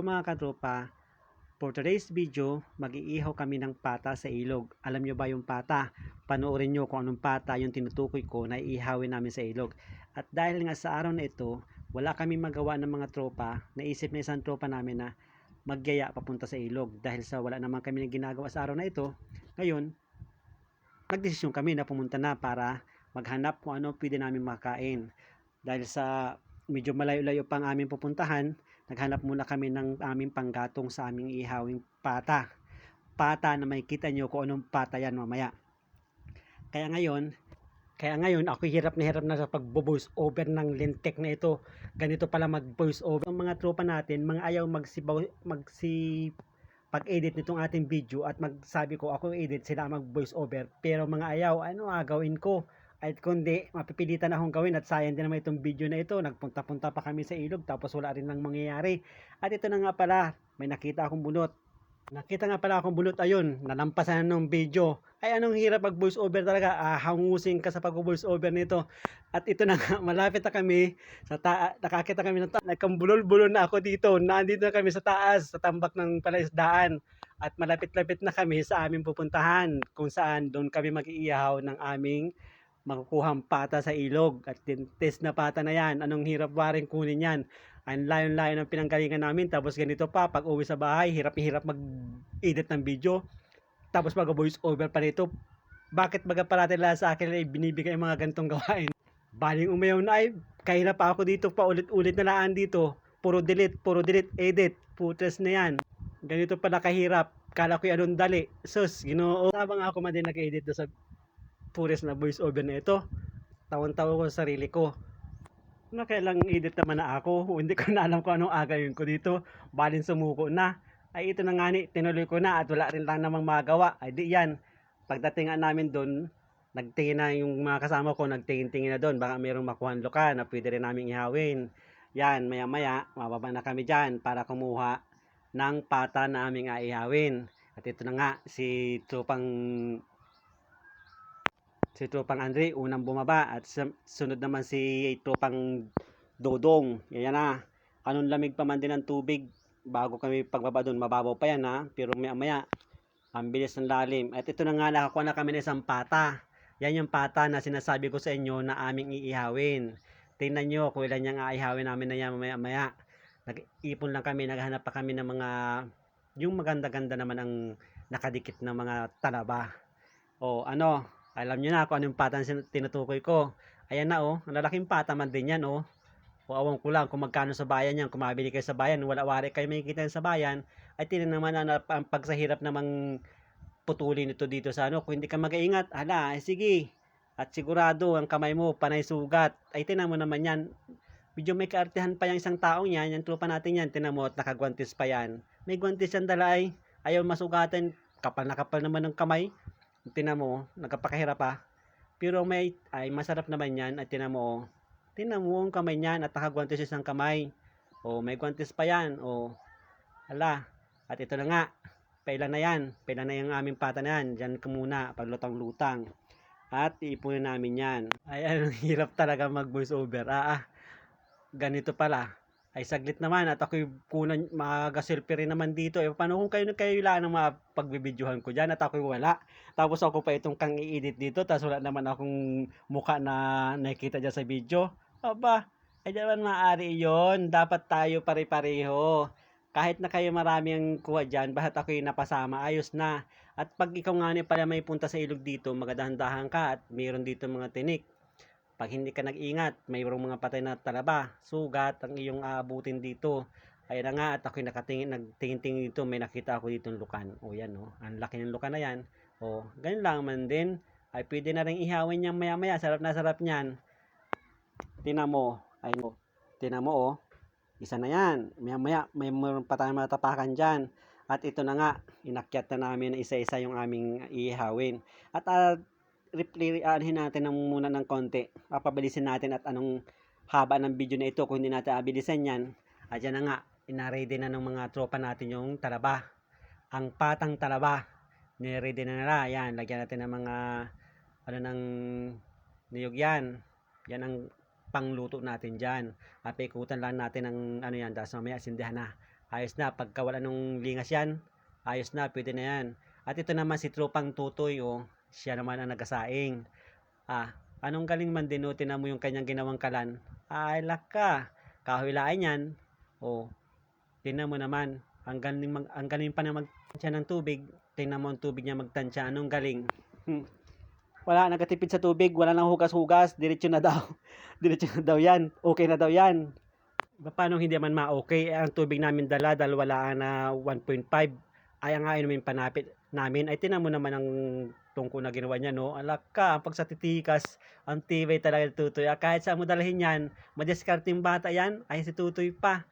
Hello mga katropa, for today's video, mag-iihaw kami ng pata sa ilog. Alam nyo ba yung pata? Panoorin nyo kung anong pata yung tinutukoy ko na iihawin namin sa ilog. At dahil nga sa araw na ito, wala kami magawa ng mga tropa, naisip na isang tropa namin na magyaya papunta sa ilog. Dahil sa wala naman kami na ginagawa sa araw na ito, ngayon, nagdesisyon kami na pumunta na para maghanap kung ano pwede namin makain. Dahil sa medyo malayo-layo pang aming pupuntahan, naghanap muna kami ng aming panggatong sa aming ihawing pata. Pata na makikita nyo kung anong pata yan mamaya. Kaya ngayon ako hirap na sa pag-voice over ng lintek na ito. Ganito pala mag-voice over. Ang mga tropa natin, mga ayaw pag-edit nitong ating video at magsabi ko ako edit, sila mag-voice over. Pero mga ayaw, ano gawin ko? At kundi mapipilitan akong gawin at sayang din naman itong video na ito. Nagpunta-punta pa kami sa ilog tapos wala rin lang mangyayari. At ito na nga pala, may nakita akong bunot. Ayun, nalampasan na ng video. Ay anong hirap mag voice over talaga. Hangusin ka sa pag voice over nito. At ito na nga, malapit na kami sa nakakita kami ng nagkambulol-bulol na ako dito. Nandito na kami sa taas, sa tambak ng palaisdaan. At malapit-lapit na kami sa aming pupuntahan kung saan doon kami mag-iihaw ng aming makukuhang pata sa ilog. At test na pata na yan, anong hirap waring kunin yan. Ang layo-layo ng pinanggalingan namin, tapos ganito pa, pag uwi sa bahay, hirap mag-edit ng video, tapos mag-voice over pa nito. Bakit baga parati lang sa akin ay binibigay mga ganitong gawain? Baling umayaw na ay, kahirap pa ako dito, pa ulit-ulit na laan dito, puro delete, edit, putres na yan. Ganito pala kahirap, kala ko anong dali, sus, Ginoo. Habang ako man din nag-edit sa pures na voice over na ito, tawan-tawa ko sa sarili ko na kailang edit naman na ako. Hindi ko na alam kung anong agawin ko dito, balin sumuko na. Ay ito na nga ni, tinuloy ko na at wala rin lang namang magawa. Ay di yan, pagdating namin doon, nagtingin na yung mga kasama ko, nagtingin-tingin na doon, baka mayroong makuhan luka na pwede rin namin ihawin. Yan, maya-maya, mababa na kami dyan para kumuha ng pata na aming aihawin. At ito na nga, si Tropang Andre, unang bumaba. At sunod naman si Tropang Dodong. Yan na. Anong lamig pa man din ng tubig. Bago kami pagbaba doon, mababaw pa yan ha. Pero maya-maya, ang bilis ng lalim. At ito na nga, nakakuha na kami ng isang pata. Yan yung pata na sinasabi ko sa inyo na aming iihawin. Tingnan nyo kung ilan yung aihawin namin na yan maya-maya. Nag-ipon lang kami, naghanap pa kami ng mga, yung maganda-ganda naman ang nakadikit na mga talaba. O ano, alam nyo na kung anong pata tinutukoy ko. Ayan na ang lalaking pata man din yan O awan ko lang kung magkano sa bayan yan. Kung mabili kayo sa bayan, wala-wari kayo makikita sa bayan, ay tinan naman ang pagsahirap namang putulin ito dito sa kung hindi ka mag-iingat, sige. At sigurado ang kamay mo panay sugat. Ay tinan mo naman yan. Medyo may kaartihan pa yung isang taong yan, yung tropa natin yan, tinan mo at nakagwantis pa yan. May gwantis yan dalay, ayaw masugatan, kapal na kapal naman ng kamay. Tinan mo, nagkapakahirap pa. Pero ay masarap naman yan. At tinan mo ang kamay niyan at nakagwantes isang kamay. May gwantes pa yan. At ito na nga. Pailan na yung aming pata na yan. Diyan ka muna, paglutang-lutang. At iipunin namin yan. Ay, ang hirap talaga mag-voice over. Ganito pala. Ay saglit naman at ako'y kunan magaselfie rin naman dito. Paano kung kayo lang ng mga pagbibidyohan ko dyan at ako'y wala. Tapos ako pa itong kang i-edit dito, tapos wala naman akong mukha na nakikita dyan sa video. Ay naman maaari yon. Dapat tayo pare-pareho. Kahit na kayo marami ang kuha dyan, bahat ako'y napasama, ayos na. At pag ikaw nga pala may punta sa ilog dito, magadahan-dahan ka at mayroon dito mga tinik. Pag hindi ka nag-ingat, mayroong mga patay na talaba, sugat ang iyong aabutin dito. Ayun na nga, at ako'y nagtingin-tingin dito, may nakita ako dito ng lukan. Yan ang laki ng lukan na yan. Ganun lang man din. Ay pwede na rin ihawin niyang maya-maya, sarap na sarap niyan. Tinan mo, isa na yan. Maya-maya, may meron pa tayong matapakan dyan. At ito na nga, inakyat na namin isa-isa yung aming ihawin. At replay natin muna ng konti. Papabilisin natin at anong haba ng video na ito kung hindi natin abilisan yan. At yan na nga, inaready na ng mga tropa natin yung talaba. Ang patang talaba. Niready na nila. Yan, lagyan natin ng mga ng niyog yan. Yan ang pangluto natin dyan. At paikutan lang natin ng yan. Tapos mamaya sindihan na. ayos na. Pagka wala nung lingas yan, ayos na, pwede na yan. At ito naman si Tropang Tutoy, oh, siya naman ang nagasaing. Anong galing man din, oh, tinan mo yung kanyang ginawang kalan. Ay, laka, kahuilaan yan. Oh, tingnan mo naman, ang galing pa na magtansya ng tubig. Tingnan mo ang tubig niya magtansya, anong galing. Wala, nagatipid sa tubig, wala nang hugas-hugas, diretso na daw. Diretso na daw yan, okay na daw yan. Paano hindi man ma-okay? Ang tubig namin dala, dahil wala na 1.5. Ay, ang inumin panapit namin. Ay, tinan mo naman ang tungko na ginawa niya, no? Alak ka, ang pagsatitikas, ang tibay talaga ni Tutoy. Kahit saan mo dalhin yan, madiskarting bata yan, ay si Tutoy pa.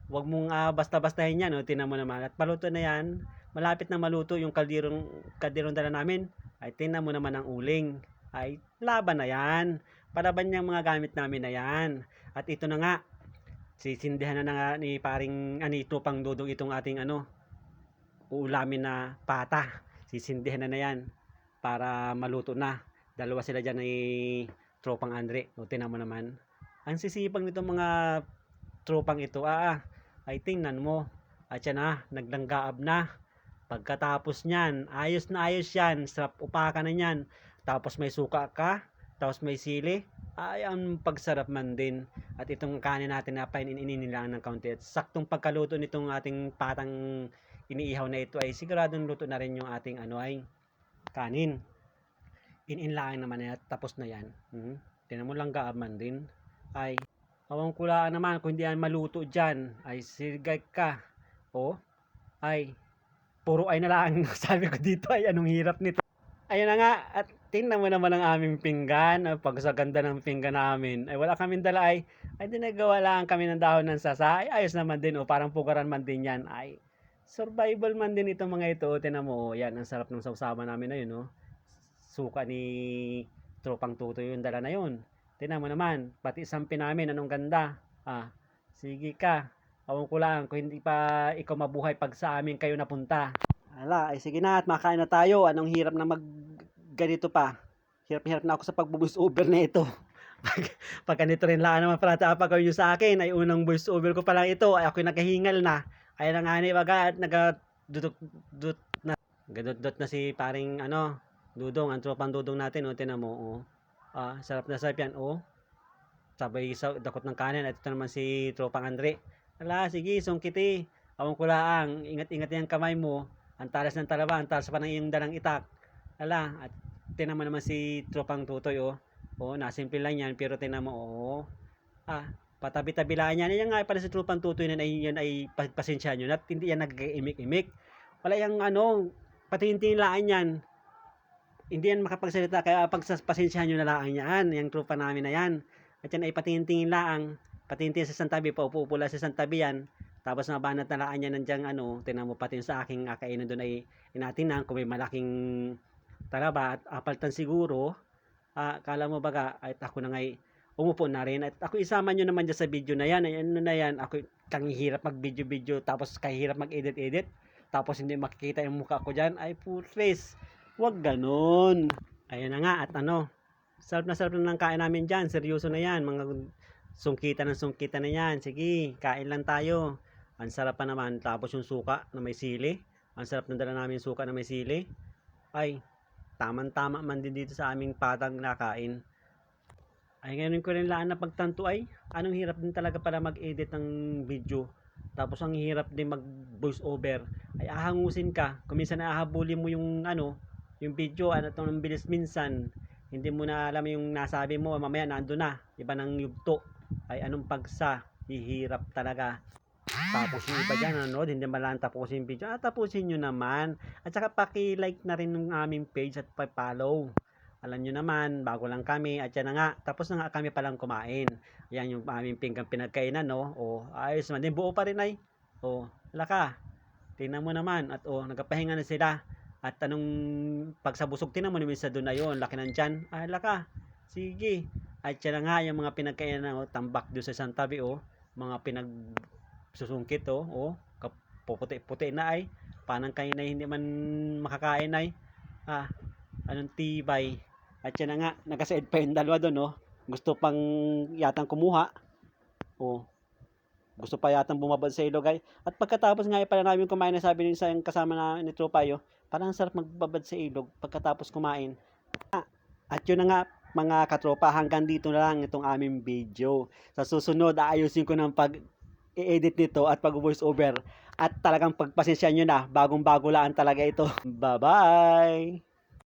Huwag mong basta-bastahin yan, no? Tinan mo naman. At paluto na yan, malapit na maluto yung kaldirong dala namin. Ay, tinan mo naman ang uling. Ay, laban na yan. Palaban niyang mga gamit namin na yan. At ito na nga, sisindihan na nga ni paring Tropang Dodong itong ating uulamin na pata. Sisindihan na yan para maluto na. Dalawa sila dyan ni Tropang Andre. O, tinan mo naman. Ang sisipang nitong mga tropang ito, ay tingnan mo. At yan na, naglanggaab na. Pagkatapos nyan, ayos na ayos yan. Sarap upakan na yan. Tapos may suka ka. Tapos may sili. Ay, ang pagsarap man din. At itong kanin natin na painin lang ng kaunti. At saktong pagkaluto nitong ating patang iniihaw na ito ay siguradong luto na rin yung ating ay kanin. Ininlaan naman na tapos na yan. Tinan mo lang gaab man din. Ay, awang kulaan naman kung hindi yan maluto dyan. Ay, sigay ka. O, ay, puro ay na lang. Sabi ko dito ay anong hirap nito. Ayun na nga, at tingnan mo naman ang aming pinggan. Pag sa ganda ng pinggan namin, ay wala kaming dala ay dinagawa lang kami ng dahon ng sasa. Ay ayos naman din, parang pugaran man din yan. Ay, survival man din itong mga ito. Tingnan mo, yan, ang sarap ng sausawan namin na yun, Suka ni Tropang Tutoy yung dala na yun. Tingnan mo naman, pati sampi namin, anong ganda. Sige ka. Awang ko lang, kung hindi pa ikaw mabuhay pag sa amin kayo napunta. Ala, ay sige na at makain na tayo. Anong hirap na ganito pa. Hirap na ako sa pag-voice over na ito. pag ganito rin lang naman pala tapag kayo sa akin, ay unang voice over ko pa lang ito. Ay ako'y nagkahingal na. Ay nangani baga at nagadudot na si paring Dudong, ang Tropang Dudong natin, tinan mo, sarap na sarap yan, sabay dakot ng kanin. At ito naman si Tropang Andre. Ala, sige, sungkiti. Awang ko lang, ingat-ingat yung kamay mo. Ang talas ng talaba, ang talas pa ng iyong dalang itak. Ala, at tinan mo naman si Tropang Tutoy, nasimple lang yan, pero tinan mo, patabi-tabilaan yan. Yan nga pala si Tropang Tutoy na yan ay pasensya nyo, at hindi yan nag-imik-imik. Wala yung patintilaan yan. Hindi yan makapagsalita, kaya pasensya nyo na lang yan, yung tropa namin na yan. At yan ay patintingin lang, patintingin sa santabi, paupo-upo lang sa santabi yan. Tapos nabanat na laan niya nandiyan tinan mo pati sa aking kainan doon ay inatinan kung may malaking talaba at apaltan siguro. Kala mo baga at ako na ngay umupo na rin at ako isama nyo naman dyan sa video na yan. Ay, na yan, ako kang hirap mag video tapos kahirap mag edit tapos hindi makikita yung mukha ko dyan. Ay putres, wag ganon. Ayun na nga at sarap na ng kain namin dyan. Seryoso na yan, mga sungkita na yan. Sige, kain lang tayo. Ang sarap pa naman. Tapos yung suka na may sili. Ang sarap ng dala namin suka na may sili. Ay, tamang-tama man din dito sa aming patang nakain. Ay, ngayon ko rin laan na pagtanto ay, anong hirap din talaga pala mag-edit ng video. Tapos ang hirap din mag-voice over. Ay, ahangusin ka. Kung minsan ahabulin mo yung yung video, itong bilis minsan. Hindi mo na alam yung nasabi mo, mamaya nando na. Iba ng yugto. Ay, anong pagsa. Hihirap talaga. Tapos yung iba dyan nanonood, hindi malang tapusin yung video. Tapusin nyo naman. At saka paki-like na rin ng aming page at pa-follow. Alam nyo naman, bago lang kami. At yan na nga, tapos na nga kami palang kumain. Yan yung aming pinggang pinagkainan, ayos man din, buo pa rin ay. Wala ka. Tingnan mo naman. At nagpapahinga na sila. At anong pagsabusog, tingnan mo naman sa doon na yun. Laki ng tiyan. Wala ka. Sige. At yan na nga, yung mga pinagkainan, tambak doon sa isang tabi, mga susungkit puputi-puti na ay panang kayo na hindi man makakain ay anong tibay. At yan na nga, nakasaid pa yung dalawa doon gusto pang yatang kumuha. Gusto pa yatang bumabad sa ilog ay. At pagkatapos nga pala namin kumain, na sabi ng isang kasama na ni tropa yo, parang sarap magbabad sa ilog pagkatapos kumain. At yun na nga mga katropa, hanggang dito na lang itong aming video. Sa susunod, aayusin ko ng pag-i-edit nito at pag-voice over. At talagang pagpasensya nyo na, bagong bago lang talaga ito. Bye-bye!